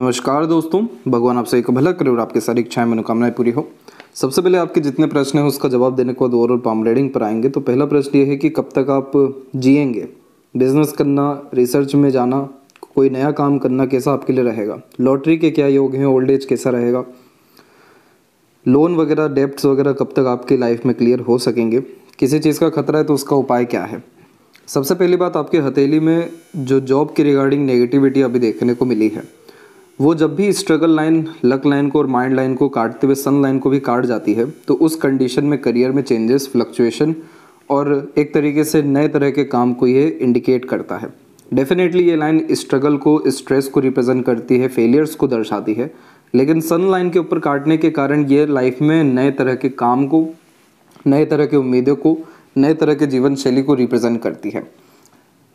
नमस्कार दोस्तों, भगवान आप सभी को भला करे और आपकी सारी इच्छाएं मनोकामनाएं पूरी हो। सबसे पहले आपके जितने प्रश्न हैं उसका जवाब देने के बाद ओवरऑल पाम रीडिंग पर आएंगे। तो पहला प्रश्न ये है कि कब तक आप जिएंगे, बिजनेस करना, रिसर्च में जाना, कोई नया काम करना कैसा आपके लिए रहेगा, लॉटरी के क्या योग हैं, ओल्ड एज कैसा रहेगा, लोन वगैरह डेब्ट्स वगैरह कब तक आपकी लाइफ में क्लियर हो सकेंगे, किसी चीज़ का खतरा है तो उसका उपाय क्या है। सबसे पहली बात, आपके हथेली में जो जॉब के रिगार्डिंग नेगेटिविटी अभी देखने को मिली है वो जब भी स्ट्रगल लाइन, लक लाइन को और माइंड लाइन को काटते हुए सन लाइन को भी काट जाती है तो उस कंडीशन में करियर में चेंजेस, फ्लक्चुएशन और एक तरीके से नए तरह के काम को ये इंडिकेट करता है। डेफिनेटली ये लाइन स्ट्रगल को, स्ट्रेस को रिप्रेजेंट करती है, फेलियर्स को दर्शाती है, लेकिन सन लाइन के ऊपर काटने के कारण ये लाइफ में नए तरह के काम को, नए तरह की उम्मीदों को, नए तरह के जीवन शैली को रिप्रेजेंट करती है।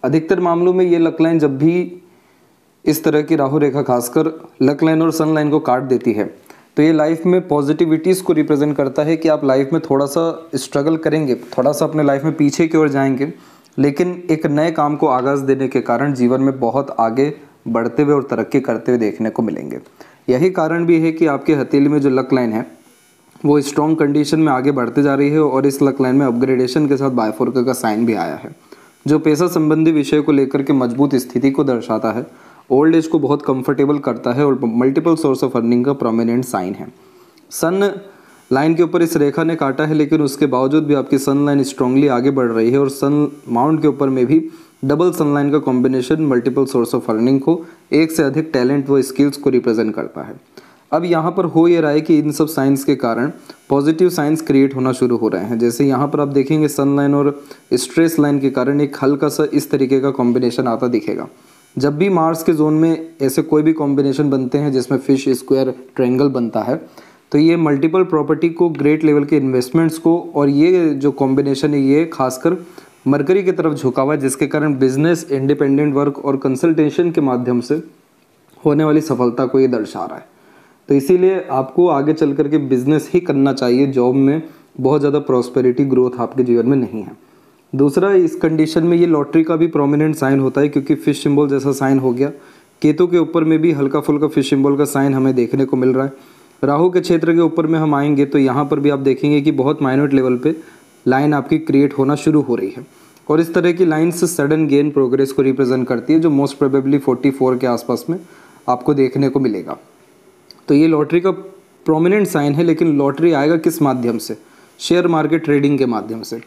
अधिकतर मामलों में ये लक लाइन जब भी इस तरह की राहु रेखा खासकर लक लाइन और सन लाइन को काट देती है तो ये लाइफ में पॉजिटिविटीज़ को रिप्रेजेंट करता है कि आप लाइफ में थोड़ा सा स्ट्रगल करेंगे, थोड़ा सा अपने लाइफ में पीछे की ओर जाएंगे, लेकिन एक नए काम को आगाज़ देने के कारण जीवन में बहुत आगे बढ़ते हुए और तरक्की करते हुए देखने को मिलेंगे। यही कारण भी है कि आपके हथेली में जो लक लाइन है वो स्ट्रॉन्ग कंडीशन में आगे बढ़ते जा रही है और इस लक लाइन में अपग्रेडेशन के साथ बायफोर्क का साइन भी आया है जो पैसा संबंधी विषय को लेकर के मजबूत स्थिति को दर्शाता है, ओल्ड एज को बहुत कंफर्टेबल करता है और मल्टीपल सोर्स ऑफ अर्निंग का प्रोमिनेंट साइन है। सन लाइन के ऊपर इस रेखा ने काटा है लेकिन उसके बावजूद भी आपकी सन लाइन स्ट्रांगली आगे बढ़ रही है और सन माउंट के ऊपर में भी डबल सन लाइन का combination multiple source of earning को, एक से अधिक टैलेंट व स्किल्स को रिप्रेजेंट करता है। अब यहाँ पर हो ये रहा है कि इन सब साइंस के कारण पॉजिटिव साइंस क्रिएट होना शुरू हो रहे हैं। जैसे यहाँ पर आप देखेंगे सन लाइन और स्ट्रेस लाइन के कारण एक हल्का सा इस तरीके का कॉम्बिनेशन आता दिखेगा। जब भी मार्स के जोन में ऐसे कोई भी कॉम्बिनेशन बनते हैं जिसमें फिश स्क्वायर ट्रायंगल बनता है तो ये मल्टीपल प्रॉपर्टी को, ग्रेट लेवल के इन्वेस्टमेंट्स को, और ये जो कॉम्बिनेशन है ये खासकर मरकरी की तरफ झुका हुआ है जिसके कारण बिजनेस, इंडिपेंडेंट वर्क और कंसल्टेशन के माध्यम से होने वाली सफलता को ये दर्शा रहा है। तो इसीलिए आपको आगे चल करके बिजनेस ही करना चाहिए, जॉब में बहुत ज़्यादा प्रॉस्पेरिटी, ग्रोथ आपके जीवन में नहीं है। दूसरा, इस कंडीशन में ये लॉटरी का भी प्रोमिनेंट साइन होता है क्योंकि फिश सिंबल जैसा साइन हो गया। केतु के ऊपर में भी हल्का फुल्का फिश सिंबल का साइन हमें देखने को मिल रहा है। राहु के क्षेत्र के ऊपर में हम आएंगे तो यहाँ पर भी आप देखेंगे कि बहुत माइन्यूट लेवल पे लाइन आपकी क्रिएट होना शुरू हो रही है और इस तरह की लाइन्स सडन गेन प्रोग्रेस को रिप्रेजेंट करती है जो मोस्ट प्रोबेबली 44 के आसपास में आपको देखने को मिलेगा। तो ये लॉटरी का प्रोमिनेंट साइन है, लेकिन लॉटरी आएगा किस माध्यम से? शेयर मार्केट ट्रेडिंग के माध्यम से,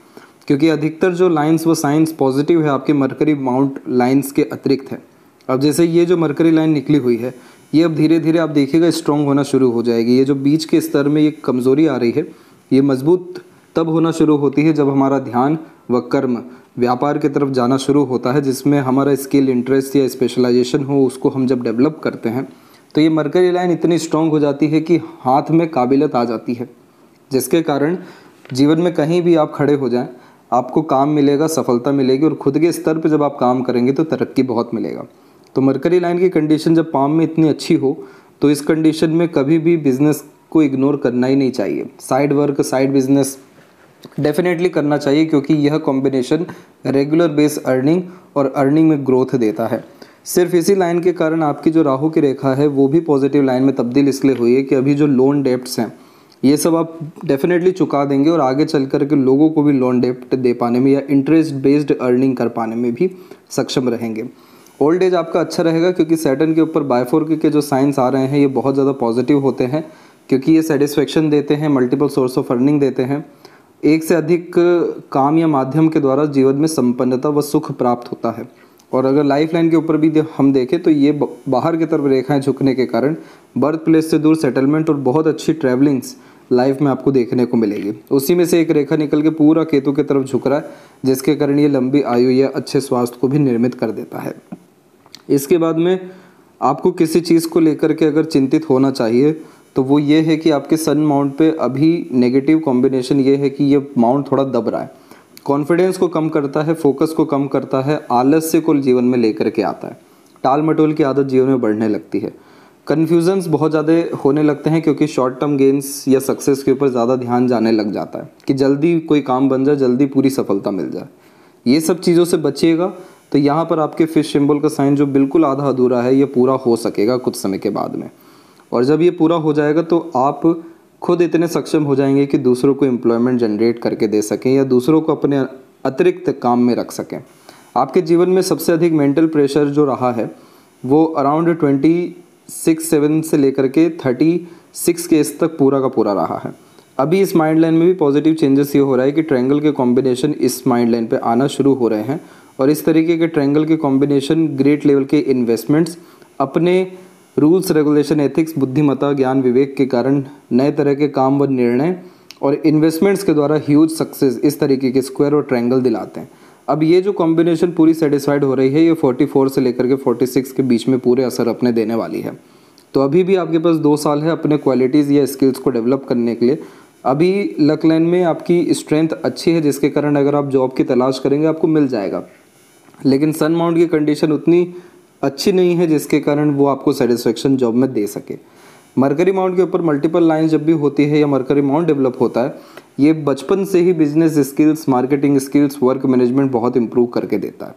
क्योंकि अधिकतर जो लाइंस व साइंस पॉजिटिव है आपके मरकरी माउंट लाइंस के अतिरिक्त है। अब जैसे ये जो मरकरी लाइन निकली हुई है ये अब धीरे धीरे आप देखिएगा स्ट्रॉन्ग होना शुरू हो जाएगी। ये जो बीच के स्तर में ये कमज़ोरी आ रही है ये मजबूत तब होना शुरू होती है जब हमारा ध्यान व कर्म व्यापार की तरफ जाना शुरू होता है, जिसमें हमारा स्किल, इंटरेस्ट या स्पेशलाइजेशन हो, उसको हम जब डेवलप करते हैं तो ये मरकरी लाइन इतनी स्ट्रॉन्ग हो जाती है कि हाथ में काबिलियत आ जाती है, जिसके कारण जीवन में कहीं भी आप खड़े हो जाएं आपको काम मिलेगा, सफलता मिलेगी और खुद के स्तर पे जब आप काम करेंगे तो तरक्की बहुत मिलेगा। तो मरकरी लाइन की कंडीशन जब पाम में इतनी अच्छी हो तो इस कंडीशन में कभी भी बिजनेस को इग्नोर करना ही नहीं चाहिए। Side work, side business definitely करना चाहिए क्योंकि यह कॉम्बिनेशन रेगुलर बेस अर्निंग और अर्निंग में ग्रोथ देता है। सिर्फ इसी लाइन के कारण आपकी जो राहु की रेखा है वो भी पॉजिटिव लाइन में तब्दील इसलिए हुई है कि अभी जो लोन डेप्ट्स हैं ये सब आप डेफिनेटली चुका देंगे और आगे चल कर के लोगों को भी लोन डेप्ट दे पाने में या इंटरेस्ट बेस्ड अर्निंग कर पाने में भी सक्षम रहेंगे। ओल्ड एज आपका अच्छा रहेगा क्योंकि सैटर्न के ऊपर बायफोर्क के जो साइंस आ रहे हैं ये बहुत ज़्यादा पॉजिटिव होते हैं क्योंकि ये सेटिस्फेक्शन देते हैं, मल्टीपल सोर्स ऑफ अर्निंग देते हैं, एक से अधिक काम या माध्यम के द्वारा जीवन में संपन्नता व सुख प्राप्त होता है। और अगर लाइफ लाइन के ऊपर भी हम देखें तो ये बाहर की तरफ रेखाएं झुकने के कारण बर्थ प्लेस से दूर सेटलमेंट और बहुत अच्छी ट्रैवलिंग्स लाइफ में आपको देखने को मिलेगी। उसी में से एक रेखा निकल के पूरा केतु की तरफ झुक रहा है जिसके कारण ये लंबी आयु या अच्छे स्वास्थ्य को भी निर्मित कर देता है। इसके बाद में आपको किसी चीज़ को लेकर के अगर चिंतित होना चाहिए तो वो ये है कि आपके सन माउंट पे अभी नेगेटिव कॉम्बिनेशन ये है कि ये माउंट थोड़ा दब रहा है, कॉन्फिडेंस को कम करता है, फोकस को कम करता है, आलस्य को जीवन में लेकर के आता है, टाल मटोल की आदत जीवन में बढ़ने लगती है, कन्फ्यूजन्स बहुत ज़्यादा होने लगते हैं क्योंकि शॉर्ट टर्म गेन्स या सक्सेस के ऊपर ज़्यादा ध्यान जाने लग जाता है कि जल्दी कोई काम बन जाए, जल्दी पूरी सफलता मिल जाए। ये सब चीज़ों से बचिएगा। तो यहाँ पर आपके फिश सिंबल का साइन जो बिल्कुल आधा अधूरा है ये पूरा हो सकेगा कुछ समय के बाद में। और जब ये पूरा हो जाएगा तो आप खुद इतने सक्षम हो जाएंगे कि दूसरों को एम्प्लॉयमेंट जनरेट करके दे सकें या दूसरों को अपने अतिरिक्त काम में रख सकें। आपके जीवन में सबसे अधिक मेंटल प्रेशर जो रहा है वो अराउंड 26-7 से लेकर के 36 केस तक पूरा का पूरा रहा है। अभी इस माइंड लाइन में भी पॉजिटिव चेंजेस ये हो रहा है कि ट्रायंगल के कॉम्बिनेशन इस माइंड लाइन पे आना शुरू हो रहे हैं और इस तरीके के ट्रायंगल के कॉम्बिनेशन ग्रेट लेवल के इन्वेस्टमेंट्स, अपने रूल्स रेगुलेशन, एथिक्स, बुद्धिमत्ता, ज्ञान, विवेक के कारण नए तरह के काम व निर्णय और इन्वेस्टमेंट्स के द्वारा ह्यूज सक्सेस इस तरीके के स्क्वायर और ट्रायंगल दिलाते हैं। अब ये जो कॉम्बिनेशन पूरी सेटिस्फाइड हो रही है ये 44 से लेकर के 46 के बीच में पूरे असर अपने देने वाली है। तो अभी भी आपके पास 2 साल है अपने क्वालिटीज़ या स्किल्स को डेवलप करने के लिए। अभी लक लाइन में आपकी स्ट्रेंथ अच्छी है जिसके कारण अगर आप जॉब की तलाश करेंगे आपको मिल जाएगा, लेकिन सन माउंट की कंडीशन उतनी अच्छी नहीं है जिसके कारण वो आपको सेटिस्फेक्शन जॉब में दे सके। मरकरी माउंट के ऊपर मल्टीपल लाइंस जब भी होती है या मरकरी माउंट डेवलप होता है ये बचपन से ही business skills, marketing skills, work management बहुत इंप्रूव करके देता है।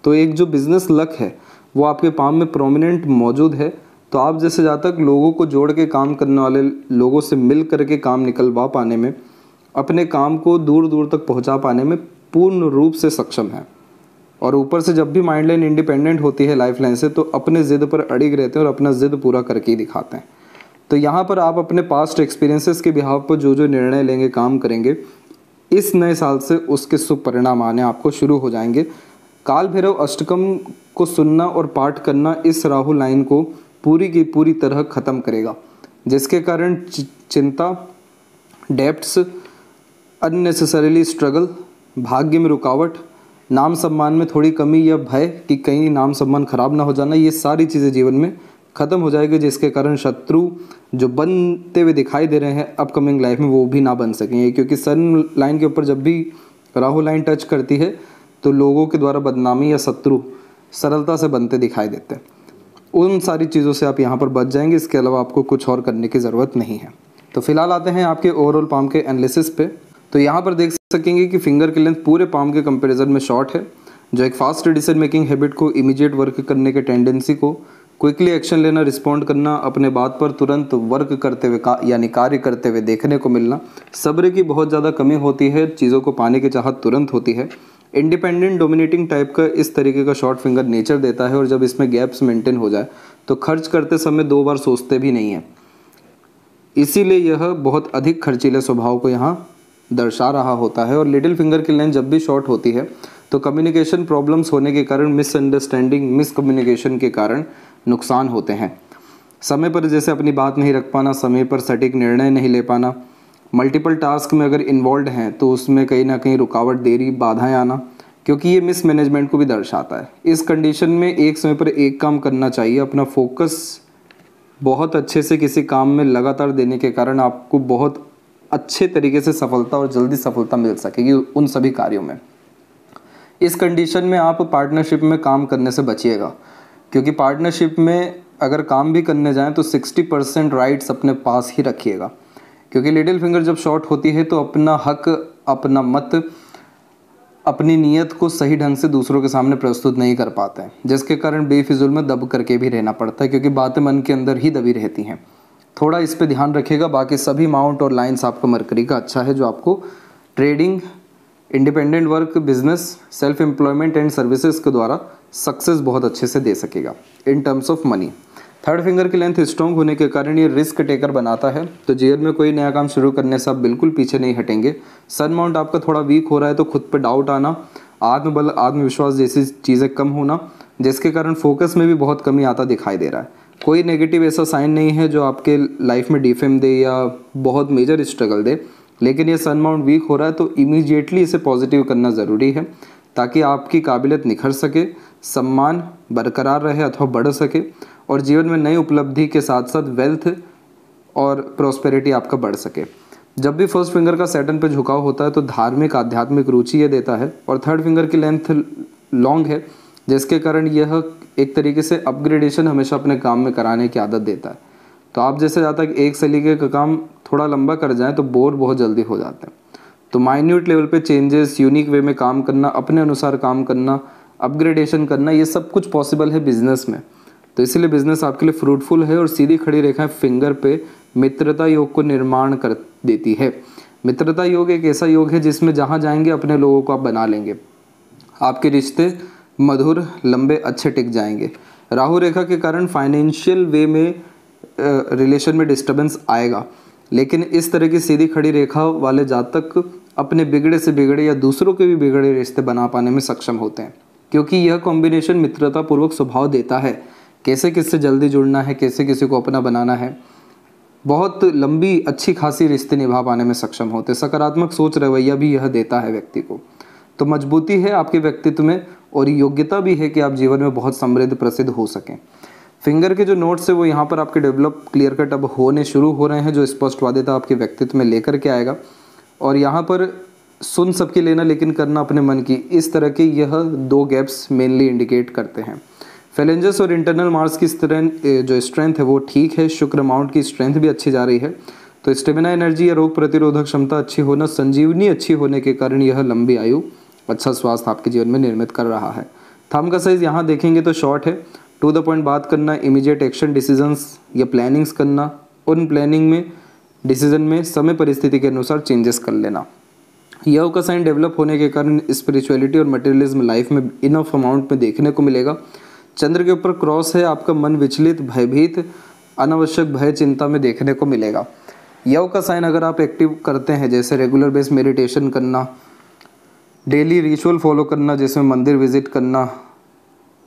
तो एक जो बिजनेस लक है वो आपके पाम में प्रोमिनेंट मौजूद है। तो आप जैसे जहाँ तक लोगों को जोड़ के काम करने वाले, लोगों से मिल करके काम निकलवा पाने में, अपने काम को दूर दूर तक पहुँचा पाने में पूर्ण रूप से सक्षम है। और ऊपर से जब भी माइंड लाइन इंडिपेंडेंट होती है लाइफ लाइन से तो अपने ज़िद पर अड़िग रहते हैं और अपना ज़िद पूरा करके ही दिखाते हैं। तो यहाँ पर आप अपने पास्ट एक्सपीरियंसेस के बिहाव पर जो जो निर्णय लेंगे, काम करेंगे, इस नए साल से उसके शुभ परिणाम आने आपको शुरू हो जाएंगे। काल भैरव अष्टकम को सुनना और पाठ करना इस राहु लाइन को पूरी की पूरी तरह ख़त्म करेगा, जिसके कारण चिंता, डेब्ट्स, अननेसेसरीली स्ट्रगल, भाग्य में रुकावट, नाम सम्मान में थोड़ी कमी या भय कि कहीं नाम सम्मान खराब ना हो जाना, ये सारी चीज़ें जीवन में ख़त्म हो जाएगी, जिसके कारण शत्रु जो बनते हुए दिखाई दे रहे हैं अपकमिंग लाइफ में वो भी ना बन सकेंगे। क्योंकि सन लाइन के ऊपर जब भी राहु लाइन टच करती है तो लोगों के द्वारा बदनामी या शत्रु सरलता से बनते दिखाई देते हैं। उन सारी चीज़ों से आप यहाँ पर बच जाएंगे। इसके अलावा आपको कुछ और करने की ज़रूरत नहीं है। तो फिलहाल आते हैं आपके ओवरऑल पाम के एनालिसिस पे। तो यहाँ पर देख सकेंगे कि फिंगर की लेंथ पूरे पाम के कंपैरिजन में शॉर्ट है, जो एक फास्ट डिसीजन मेकिंग हैबिट को, इमीडिएट वर्क करने के टेंडेंसी को, क्विकली एक्शन लेना, रिस्पॉन्ड करना, अपने बात पर तुरंत वर्क करते हुए यानी कार्य करते हुए देखने को मिलना, सब्र की बहुत ज़्यादा कमी होती है, चीज़ों को पाने की चाहत तुरंत होती है, इंडिपेंडेंट डोमिनेटिंग टाइप का इस तरीके का शॉर्ट फिंगर नेचर देता है और जब इसमें गैप्स मेंटेन हो जाए तो खर्च करते समय 2 बार सोचते भी नहीं है। इसीलिए यह बहुत अधिक खर्चीले स्वभाव को यहाँ दर्शा रहा होता है। और लिटिल फिंगर की लेंथ जब भी शॉर्ट होती है तो कम्युनिकेशन प्रॉब्लम्स होने के कारण, मिसअंडरस्टैंडिंग, मिसकम्युनिकेशन के कारण नुकसान होते हैं। समय पर जैसे अपनी बात नहीं रख पाना, समय पर सटीक निर्णय नहीं ले पाना, मल्टीपल टास्क में अगर इन्वॉल्व हैं तो उसमें कहीं ना कहीं रुकावट, देरी, बाधाएं आना, क्योंकि ये मिस मैनेजमेंट को भी दर्शाता है। इस कंडीशन में एक समय पर एक काम करना चाहिए। अपना फोकस बहुत अच्छे से किसी काम में लगातार देने के कारण आपको बहुत अच्छे तरीके से सफलता और जल्दी सफलता मिल सकेगी उन सभी कार्यों में। इस कंडीशन में आप पार्टनरशिप में काम करने से बचिएगा, क्योंकि पार्टनरशिप में अगर काम भी करने जाएं तो 60% राइट्स अपने पास ही रखिएगा, क्योंकि लिटिल फिंगर जब शॉर्ट होती है तो अपना हक, अपना मत, अपनी नीयत को सही ढंग से दूसरों के सामने प्रस्तुत नहीं कर पाते हैं, जिसके कारण बेफिजूल में दब करके भी रहना पड़ता है, क्योंकि बातें मन के अंदर ही दबी रहती हैं। थोड़ा इस पे ध्यान रखिएगा। बाकी सभी माउंट और लाइंस आपका मरकरी का अच्छा है, जो आपको trading, independent work, business, self employment and services के द्वारा सक्सेस बहुत अच्छे से दे सकेगा in terms of money. Third finger की लेंथ स्ट्रॉन्ग होने के कारण ये रिस्क टेकर बनाता है, तो जीवन में कोई नया काम शुरू करने से आप बिल्कुल पीछे नहीं हटेंगे। सन माउंट आपका थोड़ा वीक हो रहा है तो खुद पे डाउट आना, आत्मबल, आत्मविश्वास जैसी चीज़ें कम होना, जिसके कारण फोकस में भी बहुत कमी आता दिखाई दे रहा है। कोई नेगेटिव ऐसा साइन नहीं है जो आपके लाइफ में डिफेम दे या बहुत मेजर स्ट्रगल दे, लेकिन ये सन माउंट वीक हो रहा है तो इमीडिएटली इसे पॉजिटिव करना ज़रूरी है, ताकि आपकी काबिलियत निखर सके, सम्मान बरकरार रहे अथवा बढ़ सके, और जीवन में नई उपलब्धि के साथ साथ वेल्थ और प्रॉस्पेरिटी आपका बढ़ सके। जब भी फर्स्ट फिंगर का सैटर्न पे झुकाव होता है तो धार्मिक, आध्यात्मिक रुचि ये देता है, और थर्ड फिंगर की लेंथ लॉन्ग है, जिसके कारण यह एक तरीके से अपग्रेडेशन हमेशा अपने काम में कराने की आदत देता है। तो आप जैसे ज़्यादा एक सलीके का काम थोड़ा लंबा कर जाएं तो बोर बहुत जल्दी हो जाते हैं। तो माइन्यूट लेवल पे चेंजेस, यूनिक वे में काम करना, अपने अनुसार काम करना, अपग्रेडेशन करना, ये सब कुछ पॉसिबल है बिजनेस में। तो इसीलिए बिजनेस आपके लिए फ्रूटफुल है। और सीधी खड़ी रेखाएं फिंगर पे मित्रता योग को निर्माण कर देती है। मित्रता योग एक ऐसा योग है जिसमें जहाँ जाएंगे अपने लोगों को आप बना लेंगे, आपके रिश्ते मधुर लंबे अच्छे टिक जाएंगे। राहु रेखा के कारण फाइनेंशियल वे में रिलेशन में डिस्टर्बेंस आएगा, लेकिन इस तरह की सीधी खड़ी रेखा वाले जातक अपने बिगड़े से बिगड़े या दूसरों के भी बिगड़े रिश्ते बना पाने में सक्षम होते हैं, क्योंकि यह कॉम्बिनेशन मित्रता पूर्वक स्वभाव देता है। कैसे किससे जल्दी जुड़ना है, कैसे किसी को अपना बनाना है, बहुत लंबी अच्छी खासी रिश्ते निभा पाने में सक्षम होते। सकारात्मक सोच रवैया भी यह देता है व्यक्ति को। तो मजबूती है आपके व्यक्तित्व में और योग्यता भी है कि आप जीवन में बहुत समृद्ध प्रसिद्ध हो सकें। फिंगर के जो नोट्स है वो यहाँ पर आपके डेवलप क्लियर कट अब होने शुरू हो रहे हैं, जो स्पष्टवादिता आपके व्यक्तित्व में लेकर के आएगा। और यहाँ पर सुन सबकी लेना लेकिन करना अपने मन की, इस तरह के यह 2 गैप्स मेनली इंडिकेट करते हैं। फेलेंजस और इंटरनल मार्स की जो स्ट्रेंथ है वो ठीक है। शुक्र माउंट की स्ट्रेंथ भी अच्छी जा रही है। तो स्टेमिना एनर्जी या रोग प्रतिरोधक क्षमता अच्छी होना, संजीवनी अच्छी होने के कारण यह लंबी आयु अच्छा स्वास्थ्य आपके जीवन में निर्मित कर रहा है। थंब का साइज यहाँ देखेंगे तो शॉर्ट है। टू द पॉइंट बात करना, इमीडिएट एक्शन डिसीजंस या प्लानिंग्स करना, उन प्लानिंग में डिसीजन में समय परिस्थिति के अनुसार चेंजेस कर लेना। यह का साइन डेवलप होने के कारण स्पिरिचुअलिटी और मटेरियलिज्म लाइफ में इनफ अमाउंट में देखने को मिलेगा। चंद्र के ऊपर क्रॉस है, आपका मन विचलित, भयभीत, अनावश्यक भय चिंता में देखने को मिलेगा। यह का साइन अगर आप एक्टिव करते हैं, जैसे रेगुलर बेस मेडिटेशन करना, डेली रिचुअल फॉलो करना, जिसमें मंदिर विजिट करना,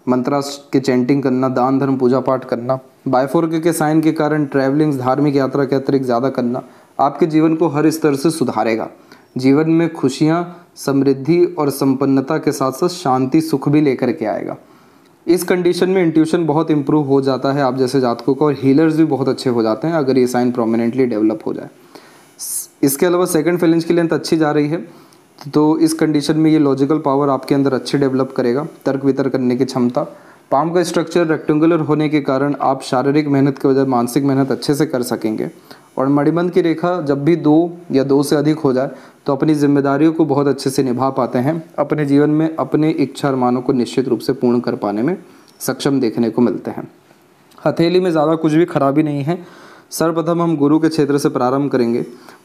मंत्रास के चैंटिंग करना, दान धर्म पूजा पाठ करना, बायफोर्क के साइन के कारण ट्रैवलिंग्स धार्मिक यात्रा के अतिरिक्त ज़्यादा करना आपके जीवन को हर स्तर से सुधारेगा। जीवन में खुशियाँ, समृद्धि और संपन्नता के साथ साथ शांति सुख भी लेकर के आएगा। इस कंडीशन में इंट्यूशन बहुत इंप्रूव हो जाता है आप जैसे जातकों का, और हीलर्स भी बहुत अच्छे हो जाते हैं अगर ये साइन प्रोमिनेंटली डेवलप हो जाए। इसके अलावा सेकंड फेलेंज की लेंथ अच्छी जा रही है, तो इस कंडीशन में ये लॉजिकल पावर आपके अंदर अच्छे डेवलप करेगा, तर्क वितर्क करने की क्षमता। पाम का स्ट्रक्चर रेक्टेंगुलर होने के कारण आप शारीरिक मेहनत के बजाय मानसिक मेहनत अच्छे से कर सकेंगे। और मणिबंध की रेखा जब भी 2 या 2 से अधिक हो जाए तो अपनी जिम्मेदारियों को बहुत अच्छे से निभा पाते हैं, अपने जीवन में अपने इच्छा अरमानों को निश्चित रूप से पूर्ण कर पाने में सक्षम देखने को मिलते हैं। हथेली में ज़्यादा कुछ भी खराबी नहीं है। सर्वप्रथम हम गुरु के क्षेत्र से प्रारंभ करेंगे।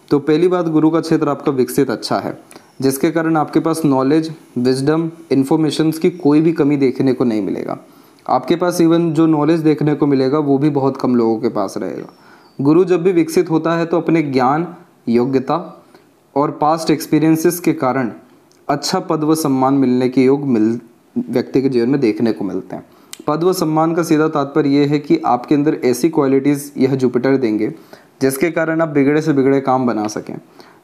तो पहली बात, गुरु का क्षेत्र आपका विकसित अच्छा है, जिसके कारण आपके पास नॉलेज, विजडम, इन्फॉर्मेशंस की कोई भी कमी देखने को नहीं मिलेगा। आपके पास इवन जो नॉलेज देखने को मिलेगा वो भी बहुत कम लोगों के पास रहेगा। गुरु जब भी विकसित होता है तो अपने ज्ञान, योग्यता और पास्ट एक्सपीरियंसेस के कारण अच्छा पद व सम्मान मिलने के योग व्यक्ति के जीवन में देखने को मिलते हैं। पद व सम्मान का सीधा तात्पर्य यह है कि आपके अंदर ऐसी क्वालिटीज़ यह जुपिटर देंगे जिसके कारण आप बिगड़े से बिगड़े काम बना सकें।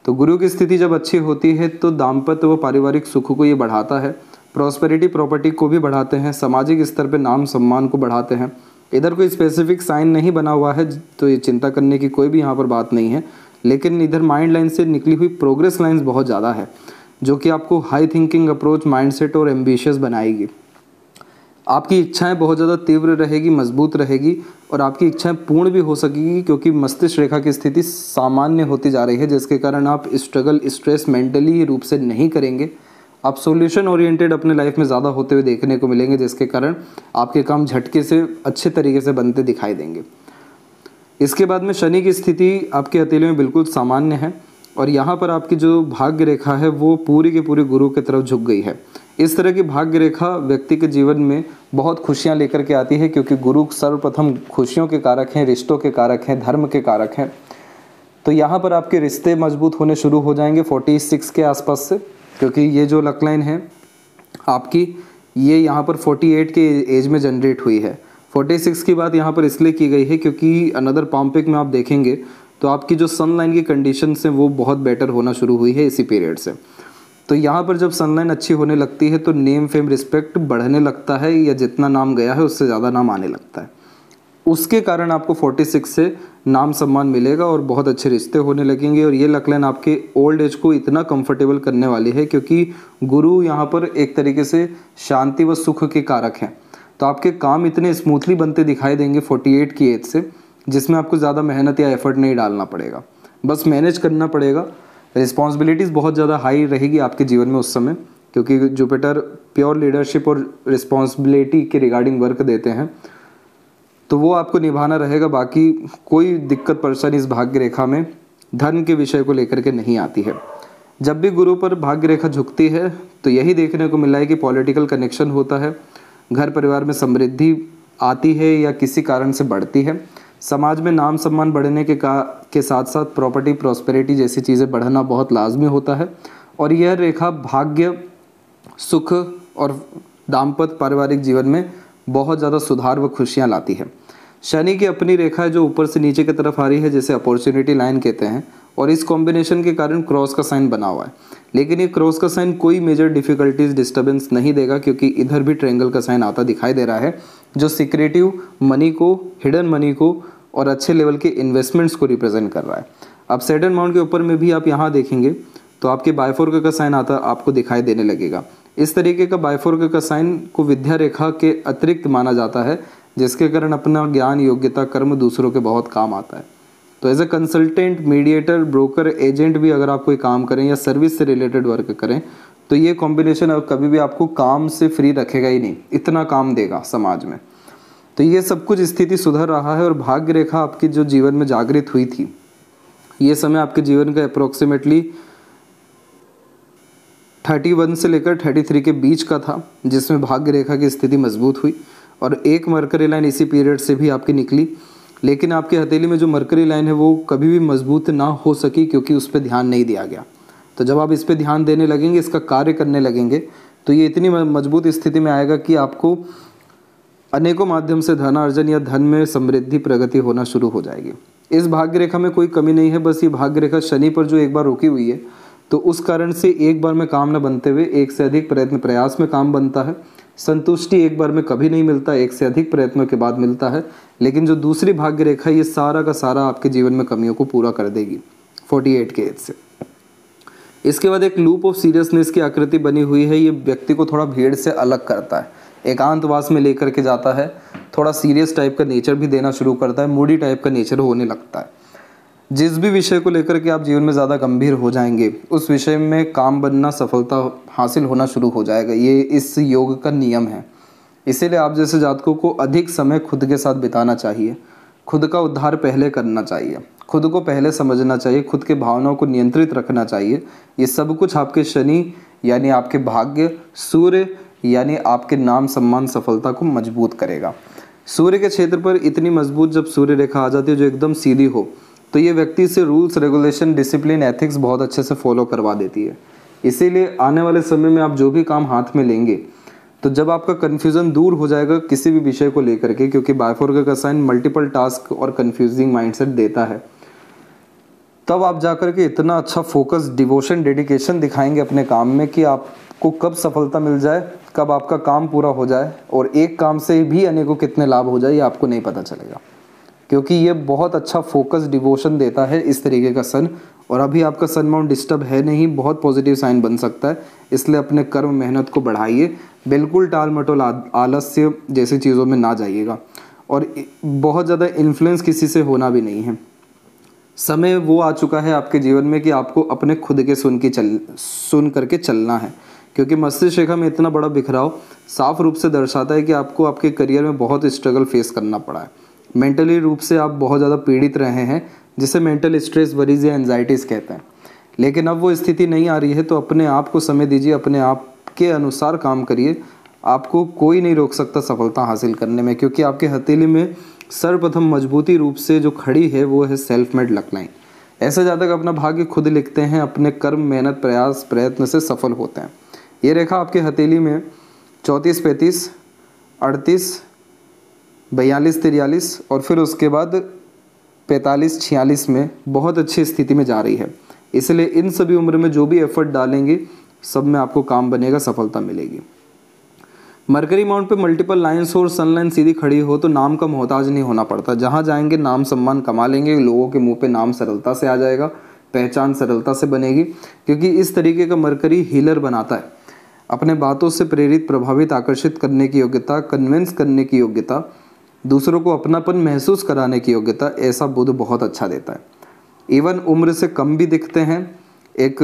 तो गुरु की स्थिति जब अच्छी होती है तो दाम्पत्य व पारिवारिक सुख को ये बढ़ाता है, प्रॉस्पेरिटी प्रॉपर्टी को भी बढ़ाते हैं, सामाजिक स्तर पर नाम सम्मान को बढ़ाते हैं। इधर कोई स्पेसिफिक साइन नहीं बना हुआ है तो ये चिंता करने की कोई भी यहाँ पर बात नहीं है, लेकिन इधर माइंड लाइन से निकली हुई प्रोग्रेस लाइंस बहुत ज़्यादा है जो कि आपको हाई थिंकिंग अप्रोच, माइंडसेट और एम्बिशियस बनाएगी। आपकी इच्छाएं बहुत ज़्यादा तीव्र रहेगी, मजबूत रहेगी और आपकी इच्छाएं पूर्ण भी हो सकेगी, क्योंकि मस्तिष्क रेखा की स्थिति सामान्य होती जा रही है, जिसके कारण आप स्ट्रगल, स्ट्रेस मेंटली रूप से नहीं करेंगे। आप सॉल्यूशन ओरिएंटेड अपने लाइफ में ज़्यादा होते हुए देखने को मिलेंगे, जिसके कारण आपके काम झटके से अच्छे तरीके से बनते दिखाई देंगे। इसके बाद में शनि की स्थिति आपके हथेली में बिल्कुल सामान्य है और यहाँ पर आपकी जो भाग्य रेखा है वो पूरी की पूरी गुरु की तरफ झुक गई है। इस तरह की भाग्य रेखा व्यक्ति के जीवन में बहुत खुशियाँ लेकर के आती है, क्योंकि गुरु सर्वप्रथम खुशियों के कारक हैं, रिश्तों के कारक हैं, धर्म के कारक हैं। तो यहाँ पर आपके रिश्ते मजबूत होने शुरू हो जाएंगे 46 के आसपास से, क्योंकि ये जो लक लाइन है आपकी ये यहाँ पर 48 के एज में जनरेट हुई है। 46 की बात यहाँ पर इसलिए की गई है क्योंकि अनदर पाम्पिक में आप देखेंगे तो आपकी जो सन लाइन की कंडीशंस हैं वो बहुत बेटर होना शुरू हुई है इसी पीरियड से। तो यहाँ पर जब सनलाइन अच्छी होने लगती है तो नेम फेम रिस्पेक्ट बढ़ने लगता है, या जितना नाम गया है उससे ज़्यादा नाम आने लगता है। उसके कारण आपको 46 से नाम सम्मान मिलेगा और बहुत अच्छे रिश्ते होने लगेंगे। और ये लक लाइन आपके ओल्ड एज को इतना कंफर्टेबल करने वाली है, क्योंकि गुरु यहाँ पर एक तरीके से शांति व सुख के कारक हैं। तो आपके काम इतने स्मूथली बनते दिखाई देंगे 48 की एज से, जिसमें आपको ज़्यादा मेहनत या एफर्ट नहीं डालना पड़ेगा, बस मैनेज करना पड़ेगा। रिस्पॉन्सिबिलिटीज़ बहुत ज़्यादा हाई रहेगी आपके जीवन में उस समय, क्योंकि जुपिटर प्योर लीडरशिप और रिस्पॉन्सिबिलिटी के रिगार्डिंग वर्क देते हैं, तो वो आपको निभाना रहेगा। बाकी कोई दिक्कत परेशानी इस भाग्य रेखा में धन के विषय को लेकर के नहीं आती है। जब भी गुरु पर भाग्य रेखा झुकती है तो यही देखने को मिला है कि पॉलिटिकल कनेक्शन होता है, घर परिवार में समृद्धि आती है या किसी कारण से बढ़ती है, समाज में नाम सम्मान बढ़ने के साथ साथ प्रॉपर्टी प्रॉस्पेरिटी जैसी चीज़ें बढ़ना बहुत लाजमी होता है। और यह रेखा भाग्य, सुख और दाम्पत्य पारिवारिक जीवन में बहुत ज़्यादा सुधार व खुशियाँ लाती है। शनि की अपनी रेखा है जो ऊपर से नीचे की तरफ आ रही है, जैसे अपॉर्चुनिटी लाइन कहते हैं, और इस कॉम्बिनेशन के कारण क्रॉस का साइन बना हुआ है। लेकिन ये क्रॉस का साइन कोई मेजर डिफिकल्टीज डिस्टर्बेंस नहीं देगा, क्योंकि इधर भी ट्रायंगल का साइन आता दिखाई दे रहा है जो सीक्रेटिव मनी को, हिडन मनी को और अच्छे लेवल के इन्वेस्टमेंट्स को रिप्रेजेंट कर रहा है। अब सैटर्न माउंट के ऊपर में भी आप यहाँ देखेंगे तो आपके बायफोर्क का साइन आता आपको दिखाई देने लगेगा। इस तरीके का बायफोर्क का साइन को विद्या रेखा के अतिरिक्त माना जाता है, जिसके कारण अपना ज्ञान, योग्यता, कर्म दूसरों के बहुत काम आता है। तो as a consultant, mediator, broker, agent भी अगर आप कोई काम करें या सर्विस से रिलेटेड वर्क करें तो ये कॉम्बिनेशन अब कभी भी आपको काम से फ्री रखेगा ही नहीं, इतना काम देगा समाज में। तो ये सब कुछ स्थिति सुधर रहा है और भाग्य रेखा आपकी जो जीवन में जागृत हुई थी, ये समय आपके जीवन का अप्रोक्सीमेटली 31 से लेकर 33 के बीच का था, जिसमें भाग्य रेखा की स्थिति मजबूत हुई और एक मरकरी लाइन इसी पीरियड से भी आपकी निकली। लेकिन आपकी हथेली में जो मरकरी लाइन है वो कभी भी मजबूत ना हो सकी, क्योंकि उस पर ध्यान नहीं दिया गया। तो जब आप इस पर ध्यान देने लगेंगे, इसका कार्य करने लगेंगे, तो ये इतनी मजबूत स्थिति में आएगा कि आपको अनेकों माध्यम से धनार्जन या धन में समृद्धि, प्रगति होना शुरू हो जाएगी। इस भाग्य रेखा में कोई कमी नहीं है, बस ये भाग्य रेखा शनि पर जो एक बार रुकी हुई है, तो उस कारण से एक बार में काम न बनते हुए एक से अधिक प्रयत्न प्रयास में काम बनता है। संतुष्टि एक बार में कभी नहीं मिलता, एक से अधिक प्रयत्नों के बाद मिलता है। लेकिन जो दूसरी भाग्य रेखा, ये सारा का सारा आपके जीवन में कमियों को पूरा कर देगी 48 के एज से। इसके बाद एक लूप ऑफ सीरियसनेस की आकृति बनी हुई है। ये व्यक्ति को थोड़ा भीड़ से अलग करता है, एकांतवास में लेकर के जाता है, थोड़ा सीरियस टाइप का नेचर भी देना शुरू करता है, मूडी टाइप का नेचर होने लगता है। जिस भी विषय को लेकर के आप जीवन में ज़्यादा गंभीर हो जाएंगे, उस विषय में काम बनना, सफलता हासिल होना शुरू हो जाएगा। ये इस योग का नियम है। इसीलिए आप जैसे जातकों को अधिक समय खुद के साथ बिताना चाहिए, खुद का उद्धार पहले करना चाहिए, खुद को पहले समझना चाहिए, खुद के भावनाओं को नियंत्रित रखना चाहिए। ये सब कुछ आपके शनि यानी आपके भाग्य, सूर्य यानी आपके नाम, सम्मान, सफलता को मजबूत करेगा। सूर्य के क्षेत्र पर इतनी मजबूत जब सूर्य रेखा आ जाती है जो एकदम सीधी हो, तो ये व्यक्ति से रूल्स, रेगुलेशन, डिसिप्लिन, एथिक्स बहुत अच्छे से फॉलो करवा देती है। इसीलिए आने वाले समय में आप जो भी काम हाथ में लेंगे, तो जब आपका कन्फ्यूज़न दूर हो जाएगा किसी भी विषय को लेकर के, क्योंकि बायफोर्क का साइन मल्टीपल टास्क और कन्फ्यूजिंग माइंडसेट देता है, तब आप जाकर के इतना अच्छा फोकस, डिवोशन, डेडिकेशन दिखाएंगे अपने काम में कि आपको कब सफलता मिल जाए, कब आपका काम पूरा हो जाए और एक काम से भी अनेकों कितने लाभ हो जाए ये आपको नहीं पता चलेगा, क्योंकि ये बहुत अच्छा फोकस, डिवोशन देता है इस तरीके का सन। और अभी आपका सन माउंट डिस्टर्ब है नहीं, बहुत पॉजिटिव साइन बन सकता है। इसलिए अपने कर्म, मेहनत को बढ़ाइए, बिल्कुल टाल मटोल, आलस्य जैसी चीज़ों में ना जाइएगा और बहुत ज़्यादा इन्फ्लुएंस किसी से होना भी नहीं है। समय वो आ चुका है आपके जीवन में कि आपको अपने खुद के सुन करके चलना है, क्योंकि मस्तिष्क रेखा में इतना बड़ा बिखराव साफ रूप से दर्शाता है कि आपको आपके करियर में बहुत स्ट्रगल फेस करना पड़ा है। मेंटली रूप से आप बहुत ज़्यादा पीड़ित रहे हैं, जिसे मेंटल स्ट्रेस, वरीज या एंजाइटीज कहते हैं। लेकिन अब वो स्थिति नहीं आ रही है, तो अपने आप को समय दीजिए, अपने आप के अनुसार काम करिए। आपको कोई नहीं रोक सकता सफलता हासिल करने में, क्योंकि आपके हथेली में सर्वप्रथम मजबूती रूप से जो खड़ी है वो है सेल्फ मेड लक लाइन। ऐसे जातक अपना भाग्य खुद लिखते हैं, अपने कर्म, मेहनत, प्रयास, प्रयत्न से सफल होते हैं। ये रेखा आपके हथेली में 34, 35, 38, 42, 43 और फिर उसके बाद 45, 46 में बहुत अच्छी स्थिति में जा रही है। इसलिए इन सभी उम्र में जो भी एफर्ट डालेंगे, सब में आपको काम बनेगा, सफलता मिलेगी। मरकरी माउंट पे मल्टीपल लाइन्स हो और सनलाइन सीधी खड़ी हो तो नाम का मोहताज नहीं होना पड़ता। जहाँ जाएंगे नाम सम्मान कमा लेंगे, लोगों के मुंह पे नाम सरलता से आ जाएगा, पहचान सरलता से बनेगी, क्योंकि इस तरीके का मरकरी हीलर बनाता है। अपने बातों से प्रेरित, प्रभावित, आकर्षित करने की योग्यता, कन्विंस करने की योग्यता, दूसरों को अपनापन महसूस कराने की योग्यता, ऐसा बुध बहुत अच्छा देता है। इवन उम्र से कम भी दिखते हैं, एक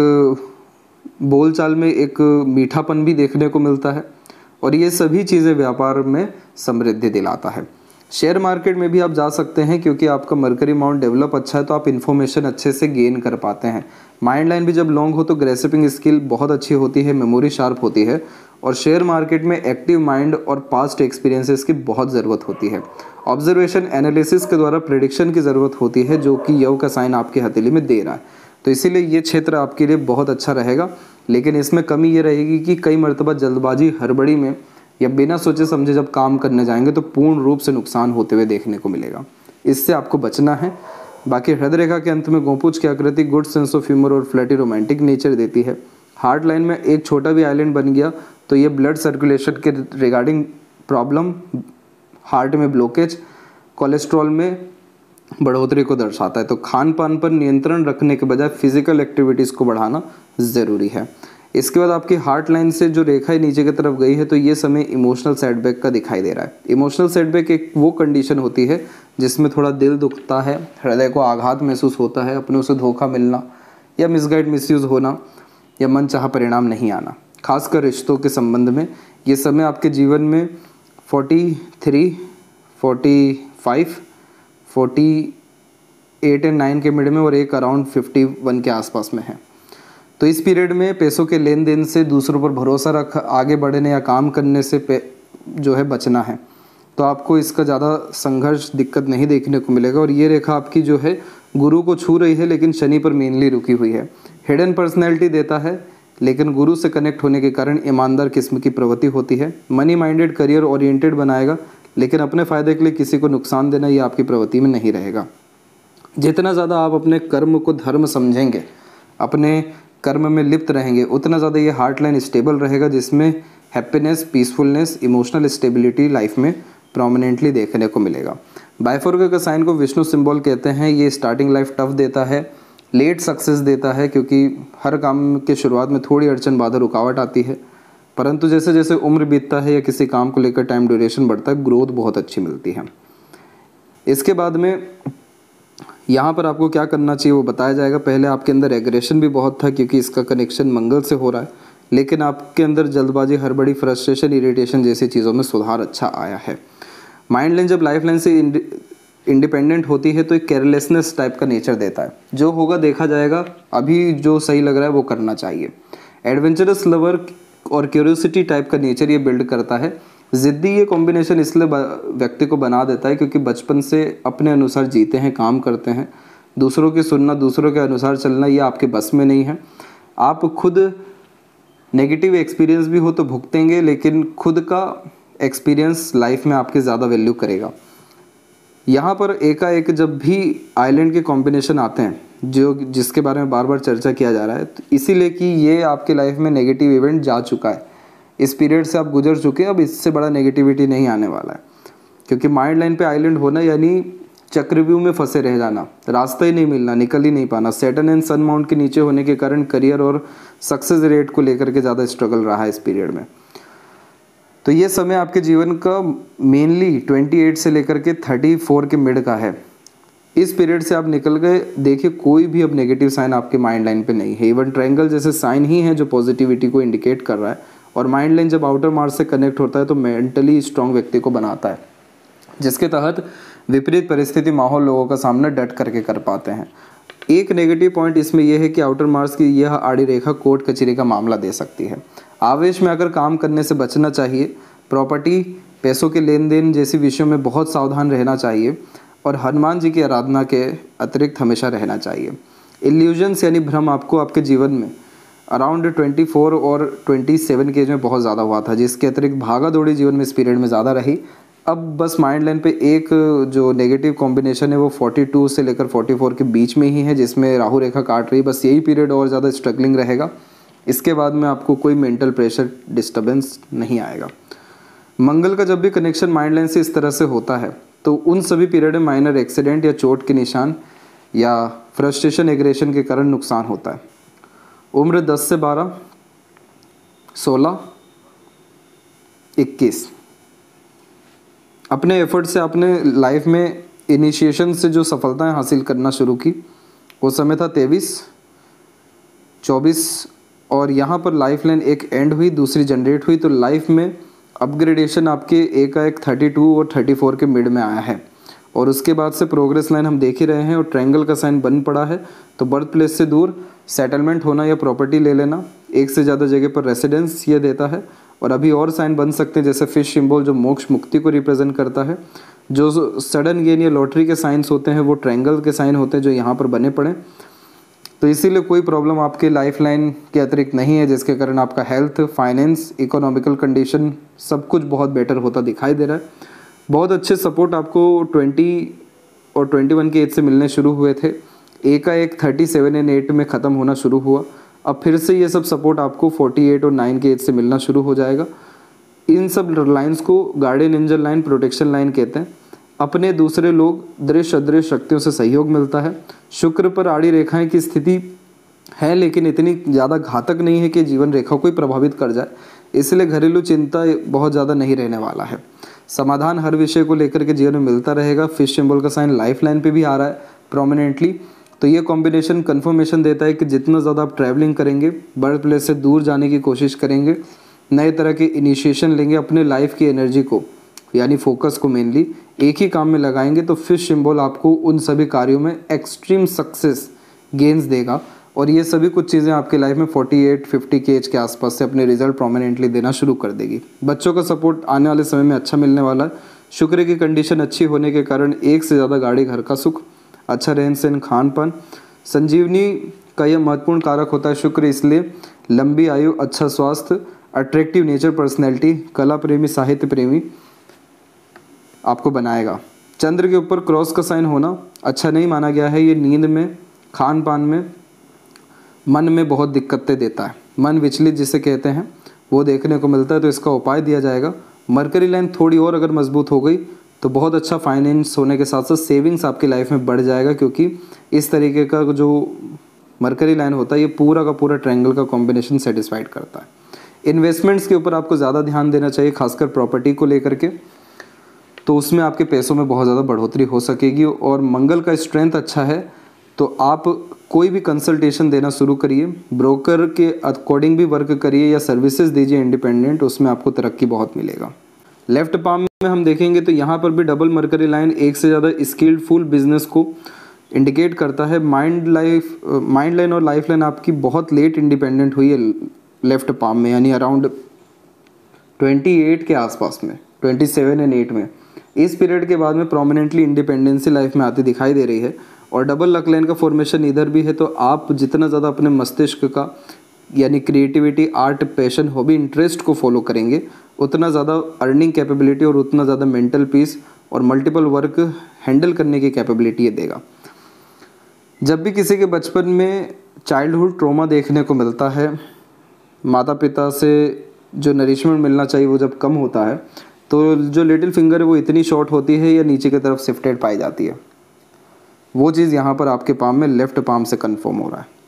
बोलचाल में एक मीठापन भी देखने को मिलता है और ये सभी चीज़ें व्यापार में समृद्धि दिलाता है। शेयर मार्केट में भी आप जा सकते हैं क्योंकि आपका मरकरी माउंट डेवलप अच्छा है तो आप इन्फॉर्मेशन अच्छे से गेन कर पाते हैं। माइंड लाइन भी जब लॉन्ग हो तो ग्रेसिपिंग स्किल बहुत अच्छी होती है, मेमोरी शार्प होती है और शेयर मार्केट में एक्टिव माइंड और पास्ट एक्सपीरियंसेस की बहुत ज़रूरत होती है। ऑब्जर्वेशन एनालिसिस के द्वारा प्रेडिक्शन की ज़रूरत होती है जो कि यव का साइन आपकी हथेली में दे रहा है, तो इसीलिए ये क्षेत्र आपके लिए बहुत अच्छा रहेगा। लेकिन इसमें कमी ये रहेगी कि कई मर्तबा जल्दबाजी हड़बड़ी में या बिना सोचे समझे जब काम करने जाएंगे तो पूर्ण रूप से नुकसान होते हुए देखने को मिलेगा, इससे आपको बचना है। बाकी हृदय रेखा के अंत में गोपूछ की आकृति गुड सेंस ऑफ ह्यूमर और फ्लर्टी रोमांटिक नेचर देती है। हार्ट लाइन में एक छोटा भी आइलैंड बन गया तो ये ब्लड सर्कुलेशन के रिगार्डिंग प्रॉब्लम, हार्ट में ब्लॉकेज, कोलेस्ट्रॉल में बढ़ोतरी को दर्शाता है। तो खान पान पर नियंत्रण रखने के बजाय फिजिकल एक्टिविटीज़ को बढ़ाना ज़रूरी है। इसके बाद आपकी हार्ट लाइन से जो रेखा नीचे की तरफ गई है तो ये समय इमोशनल सेटबैक का दिखाई दे रहा है। इमोशनल सेटबैक एक वो कंडीशन होती है जिसमें थोड़ा दिल दुखता है, हृदय को आघात महसूस होता है, अपनों से धोखा मिलना या मिसगाइड मिसयूज़ होना या मनचाहा परिणाम नहीं आना, खासकर रिश्तों के संबंध में। ये समय आपके जीवन में 43, 45, 48 एंड 9 के मिड में और एक अराउंड 51 के आसपास में है। तो इस पीरियड में पैसों के लेन देन से, दूसरों पर भरोसा रख आगे बढ़ने या काम करने से जो है बचना है। तो आपको इसका ज़्यादा संघर्ष दिक्कत नहीं देखने को मिलेगा। और ये रेखा आपकी जो है गुरु को छू रही है लेकिन शनि पर मेनली रुकी हुई है। हिडन पर्सनैलिटी देता है लेकिन गुरु से कनेक्ट होने के कारण ईमानदार किस्म की प्रवृत्ति होती है। मनी माइंडेड, करियर ओरिएंटेड बनाएगा लेकिन अपने फ़ायदे के लिए किसी को नुकसान देना ये आपकी प्रवृत्ति में नहीं रहेगा। जितना ज़्यादा आप अपने कर्म को धर्म समझेंगे, अपने कर्म में लिप्त रहेंगे, उतना ज़्यादा ये हार्ट लाइन स्टेबल रहेगा जिसमें happiness, peacefulness, emotional stability life में प्रोमिनेंटली देखने को मिलेगा। बाइफोर्क का साइन को विष्णु सिंबल कहते हैं। ये स्टार्टिंग लाइफ टफ देता है, लेट सक्सेस देता है क्योंकि हर काम के शुरुआत में थोड़ी अड़चन, बाधा, रुकावट आती है, परंतु जैसे जैसे उम्र बीतता है या किसी काम को लेकर टाइम ड्यूरेशन बढ़ता है, ग्रोथ बहुत अच्छी मिलती है। इसके बाद में यहाँ पर आपको क्या करना चाहिए वो बताया जाएगा। पहले आपके अंदर एग्रेशन भी बहुत था क्योंकि इसका कनेक्शन मंगल से हो रहा है, लेकिन आपके अंदर जल्दबाजी, हड़बड़ी, फ्रस्ट्रेशन, इरिटेशन जैसी चीज़ों में सुधार अच्छा आया है। माइंड लाइन जब लाइफ लाइन से इंडिपेंडेंट होती है तो एक केयरलेसनेस टाइप का नेचर देता है, जो होगा देखा जाएगा, अभी जो सही लग रहा है वो करना चाहिए। एडवेंचरस लवर और क्यूरियोसिटी टाइप का नेचर ये बिल्ड करता है। ज़िद्दी ये कॉम्बिनेशन इसलिए व्यक्ति को बना देता है क्योंकि बचपन से अपने अनुसार जीते हैं, काम करते हैं, दूसरों की सुनना, दूसरों के अनुसार चलना ये आपके बस में नहीं है। आप खुद नेगेटिव एक्सपीरियंस भी हो तो भुगतेंगे, लेकिन खुद का एक्सपीरियंस लाइफ में आपके ज़्यादा वैल्यू करेगा। यहाँ पर एकाएक जब भी आइलैंड के कॉम्बिनेशन आते हैं जो जिसके बारे में बार बार चर्चा किया जा रहा है, तो इसीलिए कि ये आपके लाइफ में नेगेटिव इवेंट जा चुका है, इस पीरियड से आप गुजर चुके हैं, अब इससे बड़ा नेगेटिविटी नहीं आने वाला है। क्योंकि माइंड लाइन पे आइलैंड होना यानी चक्रव्यूह में फंसे रह जाना, रास्ता ही नहीं मिलना, निकल ही नहीं पाना। सैटर्न एंड सन माउंट के नीचे होने के कारण करियर और सक्सेस रेट को लेकर के ज़्यादा स्ट्रगल रहा है इस पीरियड में। तो ये समय आपके जीवन का मेनली 28 से लेकर के 34 के मिड का है। इस पीरियड से आप निकल गए, देखिए कोई भी अब नेगेटिव साइन आपके माइंड लाइन पे नहीं है। इवन ट्रायंगल जैसे साइन ही है जो पॉजिटिविटी को इंडिकेट कर रहा है। और माइंड लाइन जब आउटर मार्स से कनेक्ट होता है तो मेंटली स्ट्रांग व्यक्ति को बनाता है, जिसके तहत विपरीत परिस्थिति, माहौल, लोगों का सामना डट करके कर पाते हैं। एक नेगेटिव पॉइंट इसमें यह है कि आउटर मार्स की यह आड़ी रेखा कोर्ट कचहरी का मामला दे सकती है। आवेश में आकर काम करने से बचना चाहिए। प्रॉपर्टी, पैसों के लेन देन जैसी विषयों में बहुत सावधान रहना चाहिए और हनुमान जी की आराधना के अतिरिक्त हमेशा रहना चाहिए। इल्यूजन्स यानी भ्रम आपको आपके जीवन में अराउंड 24 और 27 के एज में बहुत ज़्यादा हुआ था, जिसके अतिरिक्त भागा दौड़ी जीवन में इस पीरियड में ज़्यादा रही। अब बस माइंड लाइन पे एक जो नेगेटिव कॉम्बिनेशन है वो 42 से लेकर 44 के बीच में ही है, जिसमें राहु रेखा काट रही। बस यही पीरियड और ज़्यादा स्ट्रगलिंग रहेगा। इसके बाद में आपको कोई मेंटल प्रेशर, डिस्टर्बेंस नहीं आएगा। मंगल का जब भी कनेक्शन माइंड लाइन से इस तरह से होता है तो उन सभी पीरियड में माइनर एक्सीडेंट या चोट के निशान या फ्रस्ट्रेशन, एग्रेशन के कारण नुकसान होता है। उम्र 10 से 12, 16, 21। अपने एफर्ट से आपने लाइफ में इनिशिएशन से जो सफलताएं हासिल करना शुरू की वो समय था 23, 24 और यहाँ पर लाइफ लाइन एक एंड हुई, दूसरी जनरेट हुई, तो लाइफ में अपग्रेडेशन आपके एकाएक 32 और 34 के मिड में आया है। और उसके बाद से प्रोग्रेस लाइन हम देख ही रहे हैं और ट्रायंगल का साइन बन पड़ा है। तो बर्थ प्लेस से दूर सेटलमेंट होना या प्रॉपर्टी ले लेना, एक से ज़्यादा जगह पर रेसिडेंस ये देता है। और अभी और साइन बन सकते हैं जैसे फिश सिंबल जो मोक्ष मुक्ति को रिप्रेजेंट करता है। जो सडन गेन या लॉटरी के साइंस होते हैं वो ट्रायंगल के साइन होते हैं जो यहाँ पर बने पड़े। तो इसीलिए कोई प्रॉब्लम आपके लाइफ लाइन के अतिरिक्त नहीं है, जिसके कारण आपका हेल्थ, फाइनेंस, इकोनॉमिकल कंडीशन सब कुछ बहुत बेटर होता दिखाई दे रहा है। बहुत अच्छे सपोर्ट आपको 20 और 21 की एज से मिलने शुरू हुए थे, एकाएक 37 और 8 में ख़त्म होना शुरू हुआ। अब फिर से ये सब सपोर्ट आपको 48 और 9 की एज से मिलना शुरू हो जाएगा। इन सब लाइंस को guardian angel line, protection line कहते हैं। अपने दूसरे लोग, दृश्य अदृश्य शक्तियों से सहयोग मिलता है। शुक्र पर आड़ी रेखाएं की स्थिति है लेकिन इतनी ज़्यादा घातक नहीं है कि जीवन रेखा को ही प्रभावित कर जाए, इसलिए घरेलू चिंता बहुत ज़्यादा नहीं रहने वाला है। समाधान हर विषय को लेकर के जीवन में मिलता रहेगा। फिश सिंबल का साइन लाइफ लाइन पे भी आ रहा है प्रोमिनेंटली, तो ये कॉम्बिनेशन कंफर्मेशन देता है कि जितना ज़्यादा आप ट्रैवलिंग करेंगे, बर्थ प्लेस से दूर जाने की कोशिश करेंगे, नए तरह के इनिशिएशन लेंगे, अपने लाइफ की एनर्जी को यानी फोकस को मेनली एक ही काम में लगाएंगे, तो फिश सिंबल आपको उन सभी कार्यों में एक्सट्रीम सक्सेस गेन्स देगा। और ये सभी कुछ चीज़ें आपके लाइफ में 48-50 के एज के आसपास से अपने रिजल्ट प्रोमिनेंटली देना शुरू कर देगी। बच्चों का सपोर्ट आने वाले समय में अच्छा मिलने वाला है। शुक्र की कंडीशन अच्छी होने के कारण एक से ज़्यादा गाड़ी, घर का सुख, अच्छा रहन सहन, खान पान, संजीवनी का यह महत्वपूर्ण कारक होता है शुक्र, इसलिए लंबी आयु, अच्छा स्वास्थ्य, अट्रैक्टिव नेचर, पर्सनैलिटी, कला प्रेमी, साहित्य प्रेमी आपको बनाएगा। चंद्र के ऊपर क्रॉस का साइन होना अच्छा नहीं माना गया है। ये नींद में, खान पान में, मन में बहुत दिक्कतें देता है। मन विचलित जिसे कहते हैं वो देखने को मिलता है, तो इसका उपाय दिया जाएगा। मरकरी लाइन थोड़ी और अगर मजबूत हो गई तो बहुत अच्छा फाइनेंस होने के साथ साथ सेविंग्स आपकी लाइफ में बढ़ जाएगा, क्योंकि इस तरीके का जो मरकरी लाइन होता है ये पूरा का पूरा ट्रायंगल का कॉम्बिनेशन सेटिस्फाइड करता है। इन्वेस्टमेंट्स के ऊपर आपको ज़्यादा ध्यान देना चाहिए, खासकर प्रॉपर्टी को लेकर के, तो उसमें आपके पैसों में बहुत ज़्यादा बढ़ोतरी हो सकेगी। और मंगल का स्ट्रेंथ अच्छा है, तो आप कोई भी कंसल्टेशन देना शुरू करिए, ब्रोकर के अकॉर्डिंग भी वर्क करिए या सर्विसेज दीजिए इंडिपेंडेंट, उसमें आपको तरक्की बहुत मिलेगा। लेफ्ट पाम में हम देखेंगे तो यहाँ पर भी डबल मरकरी लाइन एक से ज़्यादा स्किल्डफुल बिजनेस को इंडिकेट करता है। माइंड लाइन और लाइफ लाइन आपकी बहुत लेट इंडिपेंडेंट हुई है लेफ्ट पाम में, यानी अराउंड 28 के आसपास में, 27 और 8 में। इस पीरियड के बाद में प्रोमिनेंटली इंडिपेंडेंसी लाइफ में आती दिखाई दे रही है। और डबल लक लाइन का फॉर्मेशन इधर भी है, तो आप जितना ज़्यादा अपने मस्तिष्क का यानी creativity, art, passion, hobby, interest को फॉलो करेंगे, उतना ज़्यादा अर्निंग कैपेबिलिटी और उतना ज़्यादा मेंटल पीस और मल्टीपल वर्क हैंडल करने की कैपेबिलिटी ये देगा। जब भी किसी के बचपन में चाइल्डहुड ट्रॉमा देखने को मिलता है, माता पिता से जो नरिशमेंट मिलना चाहिए वो जब कम होता है, तो जो लिटिल फिंगर है वो इतनी शॉर्ट होती है या नीचे की तरफ शिफ्टेड पाई जाती है। वो चीज़ यहाँ पर आपके पाम में लेफ्ट पाम से कंफर्म हो रहा है।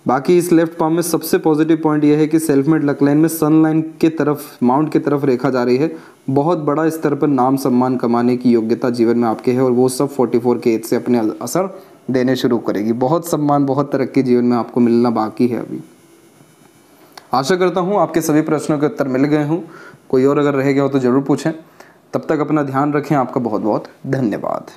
बाकी इस लेफ्ट पाम में सबसे पॉजिटिव पॉइंट ये है कि सेल्फ मेड लक लाइन में सन लाइन के तरफ, माउंट की तरफ रेखा जा रही है। बहुत बड़ा स्तर पर नाम सम्मान कमाने की योग्यता जीवन में आपके है, और वो सब 44 के एज से अपने असर देने शुरू करेगी। बहुत सम्मान, बहुत तरक्की जीवन में आपको मिलना बाकी है अभी। आशा करता हूँ आपके सभी प्रश्नों के उत्तर मिल गए हों। कोई और अगर रह गया हो तो ज़रूर पूछें। तब तक अपना ध्यान रखें। आपका बहुत बहुत धन्यवाद।